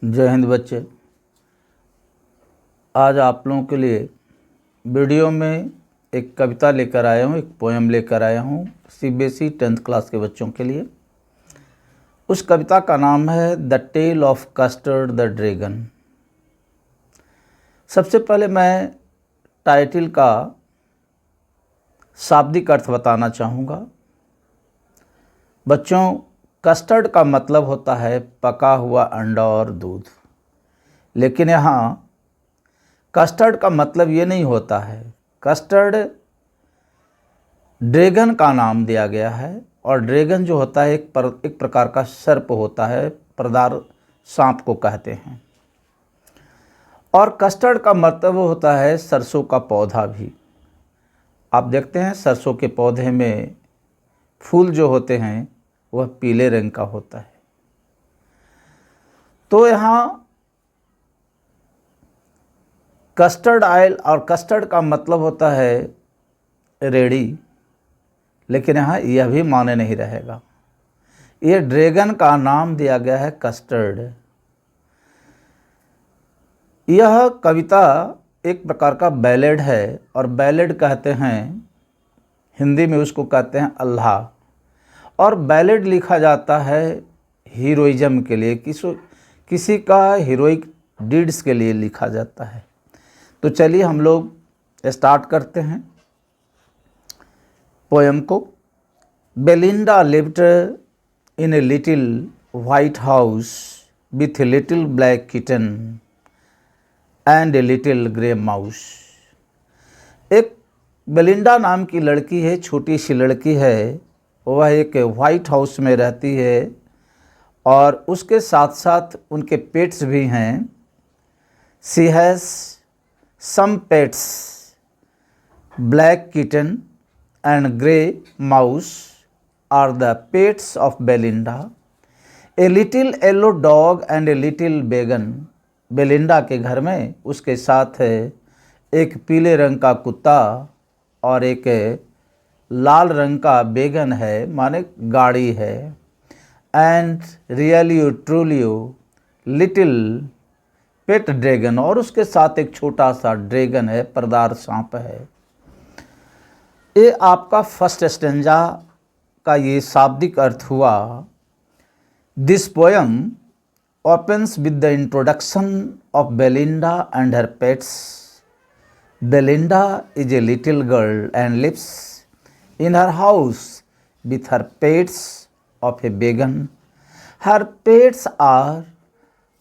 जय हिंद बच्चे। आज आप लोगों के लिए वीडियो में एक कविता लेकर आया हूँ, एक पोएम लेकर आया हूँ सीबीएसई 10th क्लास के बच्चों के लिए। उस कविता का नाम है the tale of custard the dragon. सबसे पहले मैं टाइटल का शाब्दिक अर्थ बताना चाहूँगा। बच्चों, कस्टर्ड का मतलब होता है पका हुआ अंडा और दूध, लेकिन यहाँ कस्टर्ड का मतलब ये नहीं होता है। कस्टर्ड ड्रैगन का नाम दिया गया है और ड्रैगन जो होता है एक प्रकार का सर्प होता है, परदार सांप को कहते हैं। और कस्टर्ड का मतलब होता है सरसों का पौधा भी। आप देखते हैं सरसों के पौधे में फूल जो होते हैं वह पीले रंग का होता है। तो यहाँ कस्टर्ड ऑयल, और कस्टर्ड का मतलब होता है रेड़ी, लेकिन यहाँ यह भी माने नहीं रहेगा। ये ड्रैगन का नाम दिया गया है कस्टर्ड। यह कविता एक प्रकार का बैलेड है, और बैलेड कहते हैं, हिंदी में उसको कहते हैं अल्लाह। और बैलेड लिखा जाता है हीरोइज्म के लिए, किसी का हीरोइक डीड्स के लिए लिखा जाता है। तो चलिए हम लोग स्टार्ट करते हैं पोएम को। Belinda lived in a little white house with a little black kitten and a little grey mouse. एक बेलिंडा नाम की लड़की है, छोटी सी लड़की है। वह एक वाइट हाउस में रहती है और उसके साथ साथ उनके पेट्स भी हैं। She has some pets, black kitten and grey mouse are the pets of Belinda. A little yellow dog and a little began. Belinda के घर में उसके साथ है एक पीले रंग का कुत्ता और एक लाल रंग का बेगन है, माने गाड़ी है। And really truly little pet dragon, और उसके साथ एक छोटा सा ड्रैगन है, परदार सांप है। ये आपका फर्स्ट स्टेंजा का ये शाब्दिक अर्थ हुआ। This poem opens with the introduction of Belinda and her pets. Belinda is a little girl and lives in her house with her pets of a began. Her pets are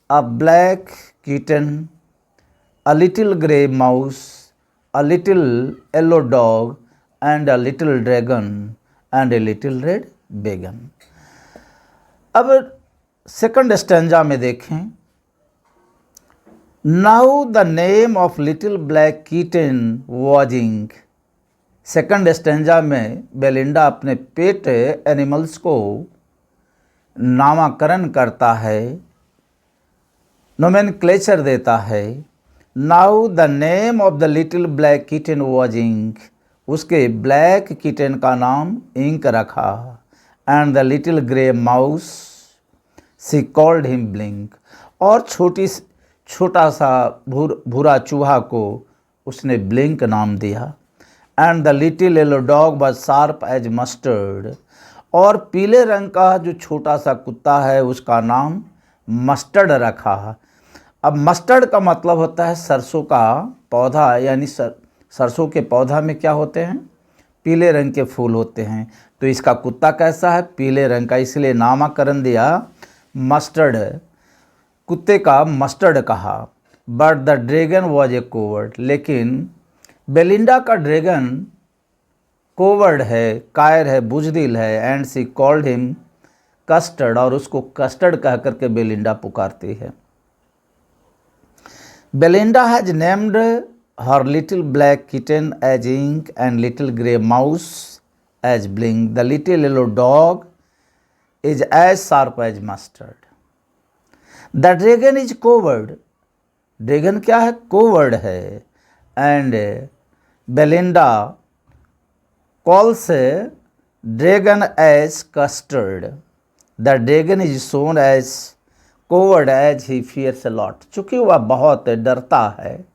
a black kitten, a little grey mouse, a little yellow dog, and a little dragon, and a little red began. अब second stanza में देखें। Now the name of little black kitten was Ink. Second stanza में Belinda अपने pet animals को नामकरण करता है, nomenclature देता है। Now the name of the little black kitten was Ink. उसके ब्लैक किटन का नाम इंक रखा। And the little grey mouse she called him Blink. और छोटा सा भूरा चूहा को उसने ब्लिंक नाम दिया। And the little yellow dog was sharp as mustard. और पीले रंग का जो छोटा सा कुत्ता है उसका नाम मस्टर्ड रखा। अब मस्टर्ड का मतलब होता है सरसों का पौधा, यानी सरसों के पौधा में क्या होते हैं, पीले रंग के फूल होते हैं। तो इसका कुत्ता कैसा है, पीले रंग का, इसलिए नामकरण दिया मस्टर्ड। कुत्ते का मस्टर्ड कहा। But the dragon was a coward. लेकिन बेलिंडा का ड्रैगन कोवर्ड है, कायर है, बुजदिल है। And she called him Custard. और उसको कस्टर्ड कह करके बेलिंडा पुकारती है। Belinda has named her little black kitten as Ink and little grey mouse as Blink. The little yellow dog is as sharp as mustard. The dragon is coward. Dragon क्या है, coward है। And Belinda calls dragon as custard. The dragon is shown as coward as he fears a lot, चूँकि वह बहुत डरता है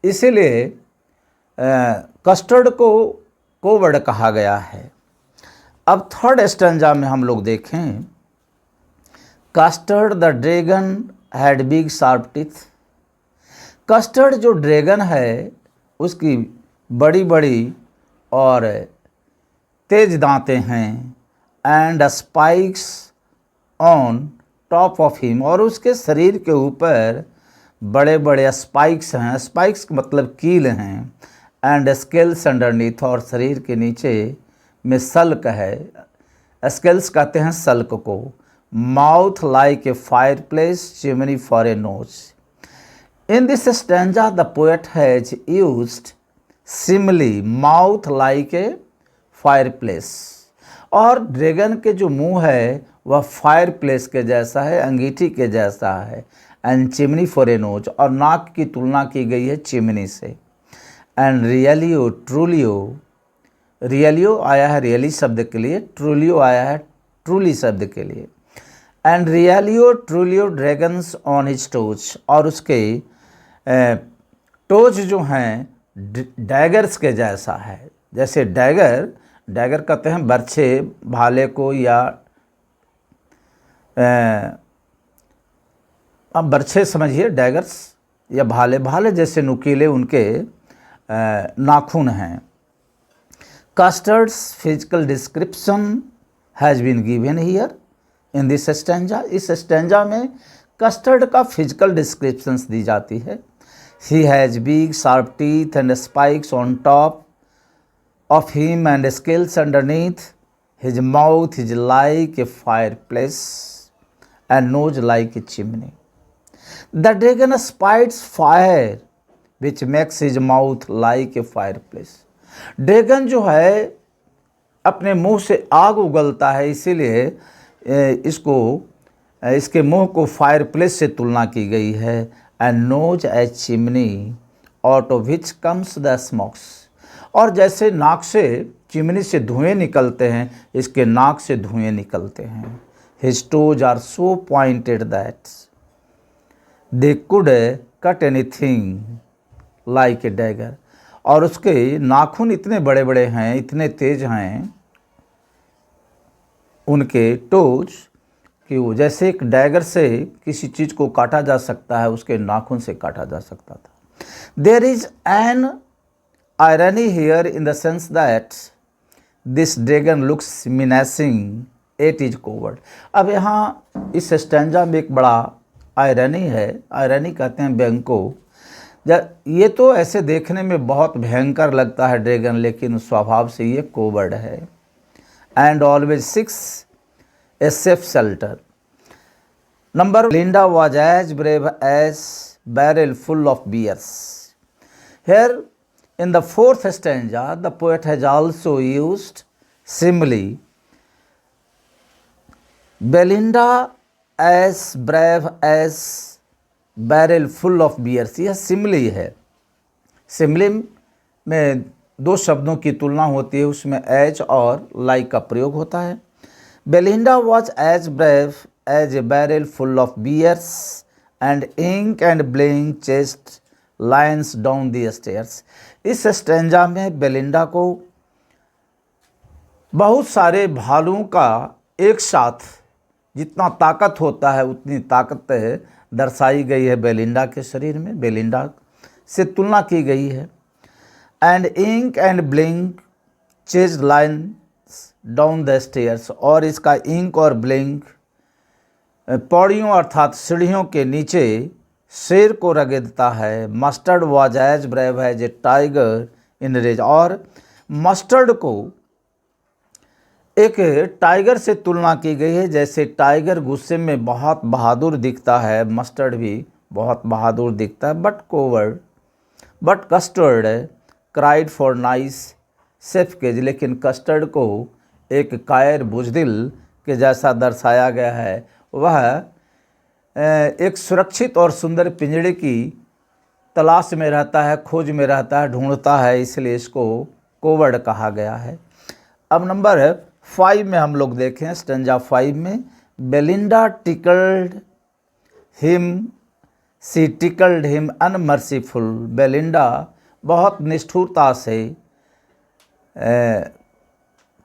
इसीलिए custard को कोवर्ड कहा गया है। अब थर्ड स्टैंजा में हम लोग देखें, custard the dragon had big sharp teeth. Custard जो ड्रैगन है उसकी बड़ी बड़ी और तेज दांतें हैं, and spikes on top of him, और उसके शरीर के ऊपर बड़े बड़े स्पाइक्स हैं, स्पाइक्स मतलब कील हैं, एंड स्केल्स अंडरनीथ, और शरीर के नीचे में सल्क है, स्केल्स कहते हैं सल्क को। Mouth like a fireplace, chimney for a nose. In this stanza, the poet has used simile mouth like a fireplace। और ड्रैगन के जो मुंह है वह फायर प्लेस के जैसा है, अंगीठी के जैसा है, and chimney for a nose, और नाक की तुलना की गई है चिमनी से। एंड रियलियो ट्रूलियो, रियलियो आया है रियली शब्द के लिए, ट्रूलियो आया है ट्रूली शब्द के लिए। And रियलियो ट्रूलियो dragons on his toes, और उसके टोज जो हैं डैगर्स के जैसा है। जैसे डैगर, डैगर कहते हैं बर्छे भाले को, या अब बर्छे समझिए, डैगर्स या भाले, भाले जैसे नुकीले उनके नाखून हैं। Custard's physical description has been given here in this stanza. इस स्टैंजा में कस्टर्ड का फिजिकल डिस्क्रिप्शंस दी जाती है। He has big sharp teeth and spikes on top of him and scales underneath. His mouth is like a fireplace and nose like a chimney. The dragon spites fire which makes his mouth like a fireplace. Dragon जो है अपने मुंह से आग उगलता है, इसीलिए इसके मुंह को फायरप्लेस से तुलना की गई है। And nose a chimney out of which comes the smokes, और जैसे नाक से चिमनी से धुएं निकलते हैं, इसके नाक से धुएं निकलते हैं। His toes are so pointed that they could cut anything like a dagger, और उसके नाखून इतने बड़े बड़े हैं, इतने तेज हैं उनके टोज, कि वो जैसे एक डैगर से किसी चीज़ को काटा जा सकता है, उसके नाखून से काटा जा सकता था। There is an irony here in the sense that this dragon looks menacing at is coward. अब यहाँ इस स्टैंजा में एक बड़ा आयरनी है, आयरनी कहते हैं व्यंग को। ये तो ऐसे देखने में बहुत भयंकर लगता है ड्रैगन, लेकिन स्वभाव से ये कोवर्ड है। And always six a safe shelter. Number, Linda was as brave as barrel full of beers. Here in the fourth stanza, the poet has also used simile. Belinda as brave as barrel full of beers. यह simile है। simile में दो शब्दों की तुलना होती है, उसमें as और like का प्रयोग होता है। Belinda was as brave as a barrel full of beers, and ink and bling chased lions down the stairs. इस स्टैंजा में बेलिंडा को बहुत सारे भालुओं का एक साथ जितना ताकत होता है उतनी ताकत दर्शाई गई है बेलिंडा के शरीर में, बेलिंडा से तुलना की गई है। And Ink and Blink chase lion down the stairs, और इसका इंक और ब्लिंक पौड़ियों अर्थात सीढ़ियों के नीचे शेर को रगड़ता है। Mustard was as brave as a tiger in rage, और मस्टर्ड को एक टाइगर से तुलना की गई है। जैसे टाइगर गुस्से में बहुत बहादुर दिखता है, मस्टर्ड भी बहुत बहादुर दिखता है। But Custard cried for nice safe cage, लेकिन कस्टर्ड को एक कायर बुजदिल के जैसा दर्शाया गया है। वह एक सुरक्षित और सुंदर पिंजड़े की तलाश में रहता है, खोज में रहता है, ढूंढता है, इसलिए इसको कोवर्ड कहा गया है। अब नंबर 5 में हम लोग देखें, स्टेंजा 5 में, बेलिंडा टिकल्ड हिम सी टिकल्ड हिम अनमर्सीफुल। बेलिंडा बहुत निष्ठुरता से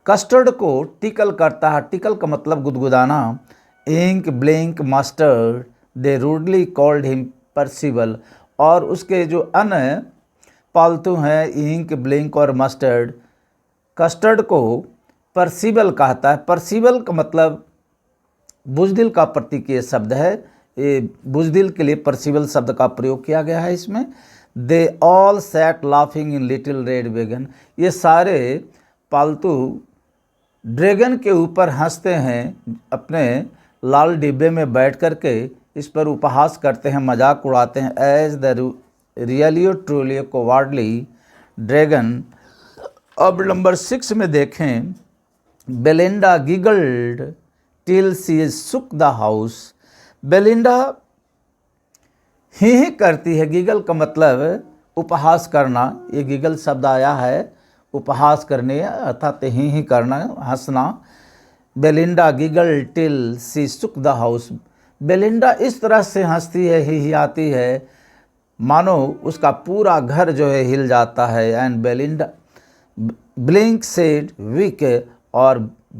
कस्टर्ड को टिकल करता है। टिकल का मतलब गुदगुदाना। इंक ब्लिंक मस्टर्ड दे रूडली कॉल्ड हिम परसिबल। और उसके जो अन्य पालतू हैं इंक ब्लिंक और मस्टर्ड, कस्टर्ड को परसिबल कहता है। परसिबल का मतलब बुज़दिल का प्रतीकीय शब्द है। ये बुज़दिल के लिए परसिबल शब्द का प्रयोग किया गया है इसमें। They all sat laughing in little red wagon. ये सारे पालतू ड्रैगन के ऊपर हंसते हैं अपने लाल डिब्बे में बैठ कर के, इस पर उपहास करते हैं, मजाक उड़ाते हैं। As the really truly cowardly dragon. अब नंबर 6 में देखें, Belinda giggled till she shook the house. Belinda ही करती है। गिगल का मतलब उपहास करना। ये गिगल शब्द आया है उपहास करने अर्थात ही करना, हंसना। Belinda giggle till she shook the house. Belinda इस तरह से हंसती है, ही आती है, मानो उसका पूरा घर जो है हिल जाता है। And Belinda Blink said week. और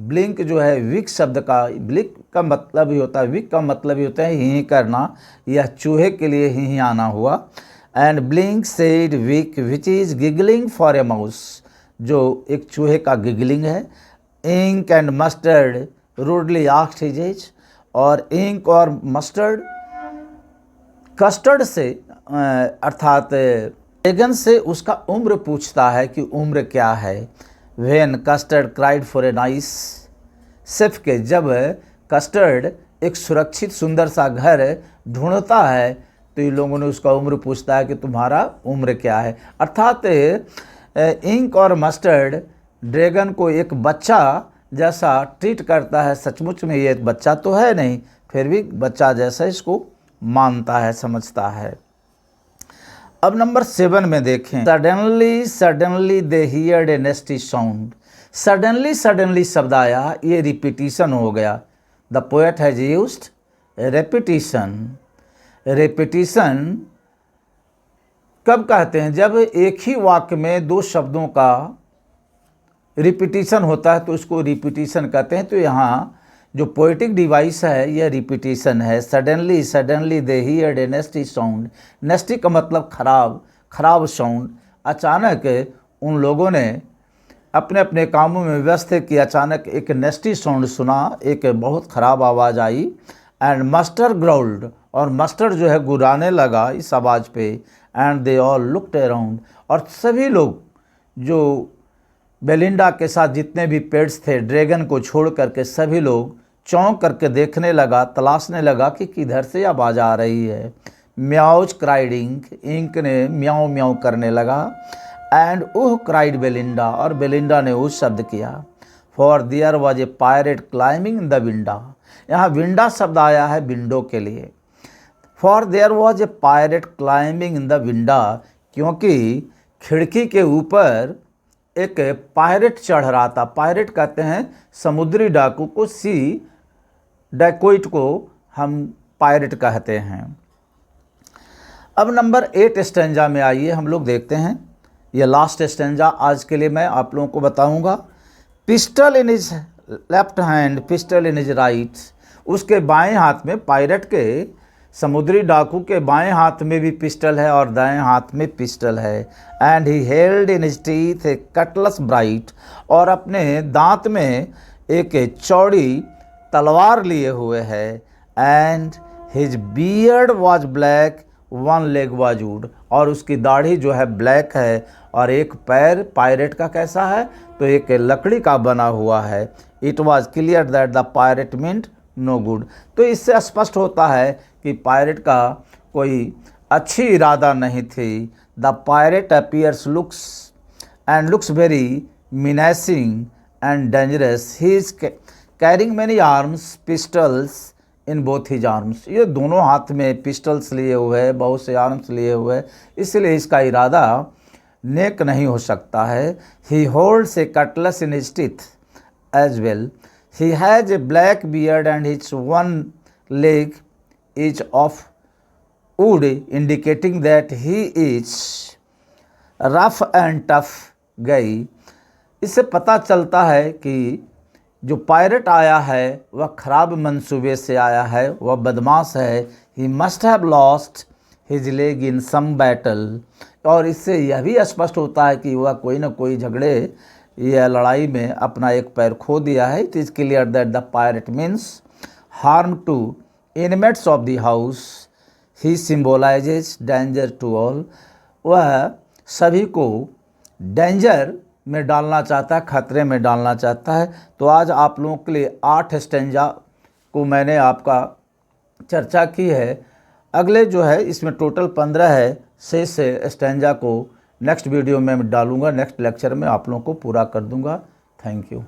ब्लिंक जो है विक शब्द का, ब्लिंक का मतलब ही होता है, विक का मतलब ही होता है ही करना। यह चूहे के लिए ही आना हुआ। And Blink said week which is giggling for a mouse, जो एक चूहे का गिगलिंग है। Ink and Mustard rudely asked his age. और इंक और मस्टर्ड कस्टर्ड से अर्थात ड्रैगन से उसका उम्र पूछता है कि उम्र क्या है। When custard cried for a nice safe के, जब कस्टर्ड एक सुरक्षित सुंदर सा घर ढूंढता है तो इन लोगों ने उसका उम्र पूछता है कि तुम्हारा उम्र क्या है। अर्थात इंक और मस्टर्ड ड्रैगन को एक बच्चा जैसा ट्रीट करता है। सचमुच में ये बच्चा तो है नहीं, फिर भी बच्चा जैसा इसको मानता है, समझता है। अब नंबर 7 में देखें, suddenly suddenly they heard a nasty sound. Suddenly suddenly शब्द आया, ये रिपीटिशन हो गया। The poet has used repetition. Repetition कब कहते हैं? जब एक ही वाक्य में दो शब्दों का रिपीटिशन होता है तो उसको रिपीटिशन कहते हैं। तो यहाँ जो पोएटिक डिवाइस है यह रिपीटिशन है। Suddenly suddenly they heard a nasty sound. Nasty का मतलब खराब, खराब साउंड। अचानक उन लोगों ने अपने अपने कामों में व्यस्त थे कि अचानक एक नेस्टी साउंड सुना, एक बहुत ख़राब आवाज़ आई। एंड मस्टर ग्राउल्ड, और मस्टर्ड जो है गुर्राने लगा इस आवाज़ पे। And they all looked around, और सभी लोग जो बेलिंडा के साथ जितने भी पेट्स थे ड्रैगन को छोड़ करके सभी लोग चौंक करके देखने लगा, तलाशने लगा कि किधर से आवाज़ आ रही है। म्याउज क्राइड इंक, इंक ने म्याऊ म्याऊ करने लगा। एंड ओह क्राइड बेलिंडा, और बेलिंडा ने उस शब्द किया। For there was a pirate climbing in the winda. यहाँ विंडा शब्द आया है विंडो के लिए। For there was a pirate climbing in the winda, क्योंकि खिड़की के ऊपर एक पायरेट चढ़ रहा था। पायरेट कहते हैं समुद्री डाकू को, सी डैकोइट को हम पायरेट कहते हैं। अब नंबर 8 स्टेंजा में आइए हम लोग देखते हैं। ये लास्ट स्टेंजा आज के लिए मैं आप लोगों को बताऊंगा। Pistol in his left hand pistol in his right. उसके बाएं हाथ में, पायरेट के समुद्री डाकू के बाएं हाथ में भी पिस्टल है और दाएं हाथ में पिस्टल है। And he held in his teeth A cutlets bright, और अपने दांत में एक चौड़ी तलवार लिए हुए है। And his beard was black one leg was would, और उसकी दाढ़ी जो है ब्लैक है और एक पैर पायरेट का कैसा है तो एक लकड़ी का बना हुआ है। It was clear that the pirate meant no good. तो इससे स्पष्ट होता है कि पायरेट का कोई अच्छी इरादा नहीं थी। The pirate appears looks very menacing and dangerous. He is carrying many arms pistols in both his arms. ये दोनों हाथ में पिस्टल्स लिए हुए है, बहुत से आर्म्स लिए हुए है, इसलिए इसका इरादा नेक नहीं हो सकता है। He holds a cutlass in his teeth as well. He has a black beard and his one leg is of wood, indicating that he is rough and tough guy। इससे पता चलता है कि जो पायरेट आया है वह खराब मंसूबे से आया है, वह बदमाश है। He must have lost his leg in some battle. और इससे यह भी स्पष्ट होता है कि वह कोई ना कोई झगड़े या लड़ाई में अपना एक पैर खो दिया है। It is clear that the pirate means harm to inmates of the house. He symbolises danger to all. वह सभी को डेंजर में डालना चाहता है, खतरे में डालना चाहता है। तो आज आप लोगों के लिए 8 स्टेंजा को मैंने आपका चर्चा की है। अगले जो है इसमें टोटल 15 है, शेष स्टेंजा को नेक्स्ट वीडियो में मैं डालूंगा, नेक्स्ट लेक्चर में आप लोगों को पूरा कर दूंगा। Thank you.